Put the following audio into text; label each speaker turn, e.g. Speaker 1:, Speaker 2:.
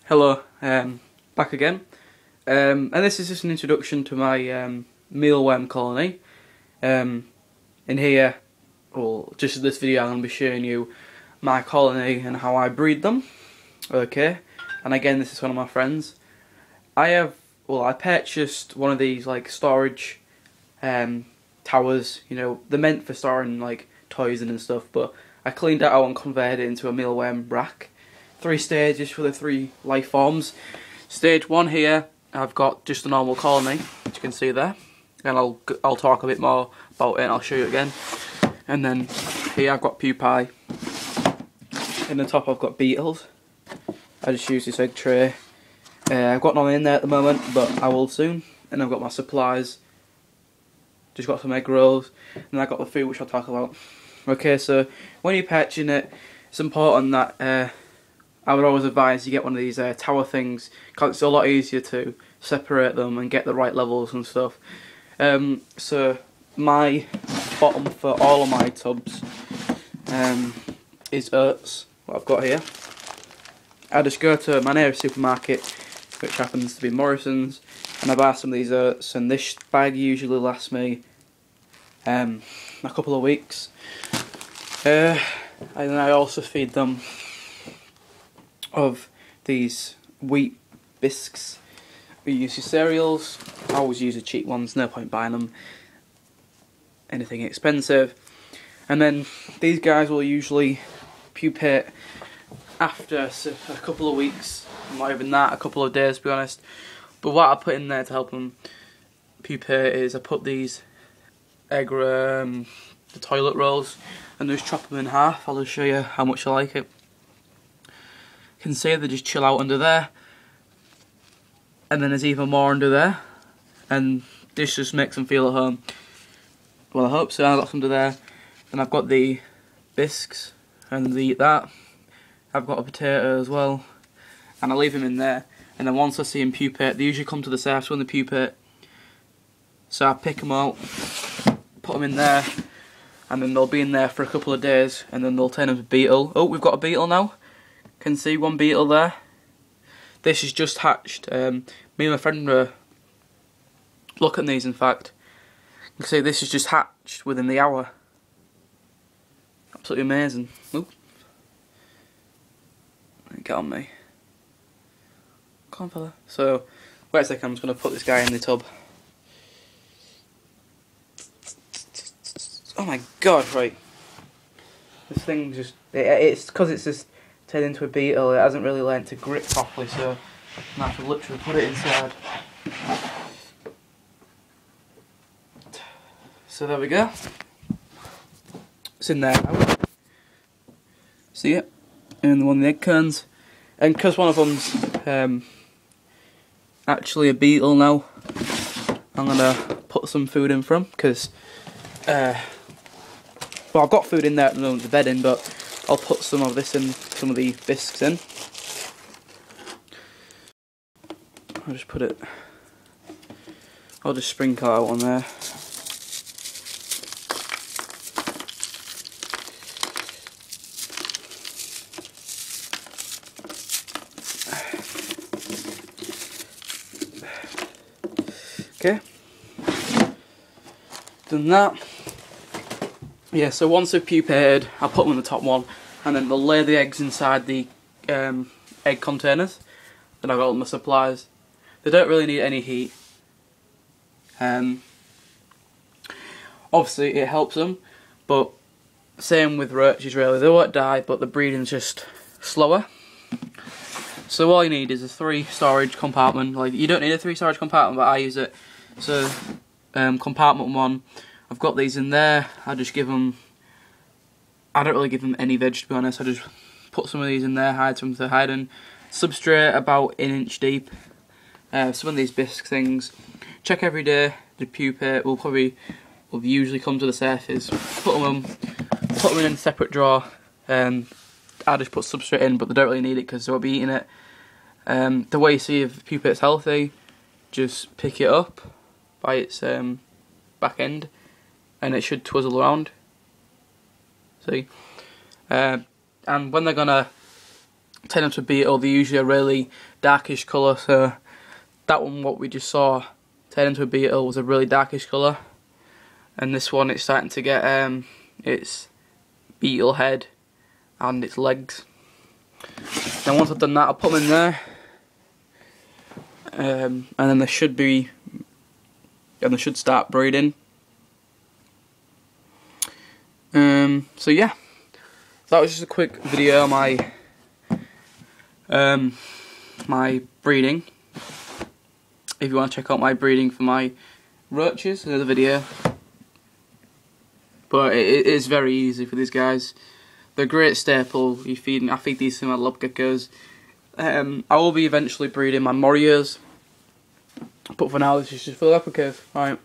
Speaker 1: Hello, back again, and this is just an introduction to my mealworm colony. In here, well, just in this video I'm going to be showing you my colony and how I breed them. Okay, and again this is one of my friends. I purchased one of these like storage towers, you know, they're meant for storing like toys and stuff, but I cleaned it out and converted it into a mealworm rack. 3 stages for the 3 life forms. Stage 1 here, I've got just a normal colony, as you can see there, and I'll talk a bit more about it and I'll show you again. And then here I've got pupae. In the top I've got beetles. I just use this egg tray. I've got none in there at the moment, but I will soon. And I've got my supplies. Just got some egg rolls, and I've got the food which I'll talk about. Okay, so when you're patching it, it's important that I would always advise you get one of these tower things, because it's a lot easier to separate them and get the right levels and stuff. So my bottom for all of my tubs is oats, what I've got here. I just go to my nearest supermarket, which happens to be Morrison's, and I buy some of these oats, and this bag usually lasts me a couple of weeks. And then I also feed them of these wheat bisques. We use your cereals. I always use the cheap ones, no point buying them anything expensive. And then these guys will usually pupate after a couple of weeks, not even that, a couple of days to be honest. But what I put in there to help them pupate is I put these egg the toilet rolls and just chop them in half. I'll just show you how much I like it. You can see they just chill out under there, and then there's even more under there, and this just makes them feel at home. Well, I hope so. I've got some under there, and I've got the bisques, and they eat that. I've got a potato as well, and I leave them in there, and then once I see them pupate, they usually come to the surface when they pupate, so I pick them out, put them in there, and then they'll be in there for a couple of days, and then they'll turn into a beetle. Oh, we've got a beetle now. Can see one beetle there. This is just hatched. Me and my friend were looking at these, in fact. You can see this is just hatched within the hour. Absolutely amazing. Oop. Get on me. Come on, fella. So, wait a second, I'm just going to put this guy in the tub. Oh my god, right. This thing just, it's because it's just turned into a beetle, it hasn't really learned to grip properly, so I'm going to have to literally put it inside. So there we go. It's in there now. See it? And one of the egg cans. And because one of them's actually a beetle now, I'm going to put some food in from, because well, I've got food in there at the moment, the bedding, but I'll put some of this in, some of the bisques in. I'll just put it, I'll just sprinkle out on there. Okay, done that. Yeah, so once they've pupated, I'll put them in the top one, and then they'll lay the eggs inside the egg containers. Then I've got all my supplies. They don't really need any heat. Obviously it helps them, but same with roaches really. They won't die, but the breeding's just slower. So all you need is a 3 storage compartment. Like, you don't need a 3 storage compartment, but I use it. So compartment 1. I've got these in there. I just give them, I don't really give them any veg to be honest. I just put some of these in there, hide some to hide in. Substrate about 1 inch deep. Some of these bisque things. Check every day. The pupate will usually come to the surface. Put them in a separate drawer. I just put substrate in, but they don't really need it because they won't be eating it. The way you see if the pupate's healthy, just pick it up by its back end, and it should twizzle around. See? And when they're gonna turn into a beetle, they're usually a really darkish colour. So that one, what we just saw, turn into a beetle, was a really darkish colour. And this one, it's starting to get its beetle head and its legs. Then once I've done that, I'll put them in there. And then they should start breeding. So yeah, that was just a quick video on my breeding. If you want to check out my breeding for my roaches, another video. But it is very easy for these guys. They're a great staple. I feed these to my love geckos. I will be eventually breeding my Morios, but for now this is just for the leopard cave. Alright.